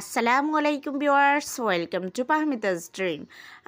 আসসালামু আলাইকুম viewers, welcome to পাহমিদাস dream.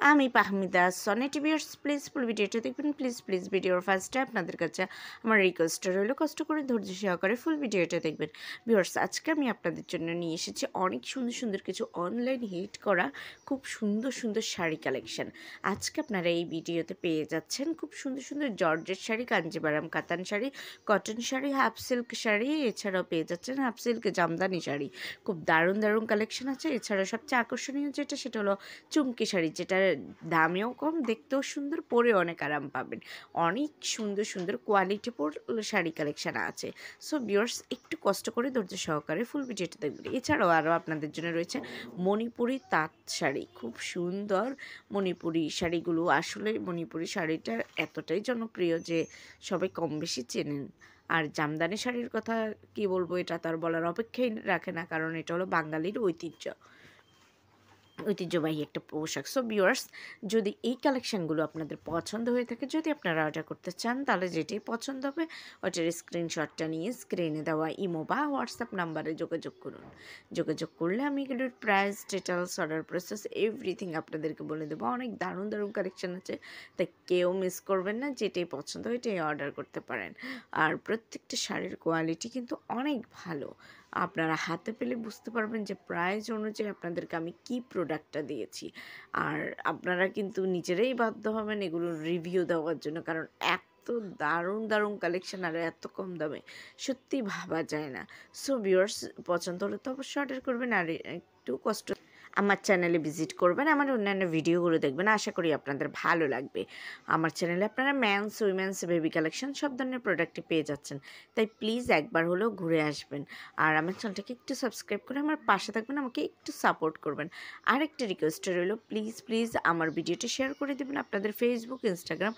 আমি পাহমিদা সনেট। ভিউয়ার্স প্লিজ ফুল ভিডিওটা দেখবেন, প্লিজ ভিডিওর ফার্স্টে আপনাদের কাছে আমার রিকোয়েস্ট রইল, কষ্ট করে ধৈর্য সহকারে ফুল ভিডিওটা দেখবেন। ভিউয়ার্স আজকে আমি আপনাদের জন্য নিয়ে এসেছি অনেক সুন্দর কিছু অনলাইন হিট করা খুব সুন্দর শাড়ি কালেকশন। আজকে আপনারা এই ভিডিওতে পেয়ে যাচ্ছেন খুব সুন্দর জর্জেট শাড়ি, কাঞ্জিবারাম কাতান sari, cotton sari, half silk sari, এছাড়াও পেয়ে যাচ্ছেন হাফ সিল্ক জামদানি শাড়ি। খুব দারুণ কালেকশন আছে। এছাড়াও সবচেয়ে আকর্ষণীয় সেটা হলো চুমকি শাড়ি, যেটার দামেও কম, দেখতেও সুন্দর, পরেও অনেক আরাম পাবেন। অনেক সুন্দর কোয়ালিটিফুল শাড়ি কালেকশন আছে। সো ভিউয়ার্স একটু কষ্ট করে ধৈর্য সহকারে ফুল ভিডিওটা দেখবেন। এছাড়াও আরও আপনাদের জন্য রয়েছে মণিপুরি তাঁত শাড়ি, খুব সুন্দর মণিপুরি শাড়িগুলো। আসলে মণিপুরি শাড়িটা এতটাই জনপ্রিয় যে সবাই কম বেশি চেনেন। আর জামদানি শাড়ির কথা কি বলবো, এটা তার বলার অপেক্ষাই রাখে না, কারণ এটা হলো বাঙালির ঐতিহ্যবাহী একটা পোশাক। সো ভিউয়ার্স যদি এই কালেকশানগুলো আপনাদের পছন্দ হয়ে থাকে, যদি আপনারা অর্ডার করতে চান, তাহলে যেটাই পছন্দ হবে ওটার স্ক্রিনশটটা নিয়ে স্ক্রিনে দেওয়া ইমো বা হোয়াটসঅ্যাপ নাম্বারে যোগাযোগ করুন। যোগাযোগ করলে আমি এগুলোর price, details, order process everything আপনাদেরকে বলে দেবো। অনেক দারুণ কালেকশান আছে, তাই কেউ মিস করবেন না। যেটাই পছন্দ হয় এটাই অর্ডার করতে পারেন। আর প্রত্যেকটা শাড়ির কোয়ালিটি কিন্তু অনেক ভালো। আপনারা হাতে পেলে বুঝতে পারবেন যে প্রাইস অনুযায়ী আপনাদেরকে আমি কি প্রোডাক্টটা দিয়েছি। আর আপনারা কিন্তু নিজেরাই বাধ্য হবেন এগুলোর রিভিউ দেওয়ার জন্য, কারণ এত দারুণ কালেকশন আর এত কম দামে সত্যি ভাবা যায় না। সো ভিউয়ার্স পছন্দ হলে তো অবশ্যই অর্ডার করবেন। আর একটু কষ্ট আমার চ্যানেলে ভিজিট করবেন, আমার অন্যান্য ভিডিওগুলো দেখবেন, আশা করি আপনাদের ভালো লাগবে। আমার চ্যানেলে আপনারা মেন্স, উইমেন্স, বেবি কালেকশন সব ধরনের প্রোডাক্টই পেয়ে যাচ্ছেন, তাই প্লিজ একবার হলেও ঘুরে আসবেন। আর আমার চ্যানেলটাকে একটু সাবস্ক্রাইব করে আমার পাশে থাকবেন, আমাকে একটু সাপোর্ট করবেন। আর একটা রিকোয়েস্ট রইল, প্লিজ আমার ভিডিওটা শেয়ার করে দেবেন আপনাদের ফেসবুক, ইনস্টাগ্রাম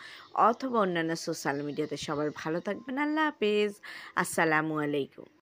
অথবা অন্যান্য সোশ্যাল মিডিয়াতে। সবাই ভালো থাকবেন। আল্লাহ হাফেজ, আসসালামু আলাইকুম।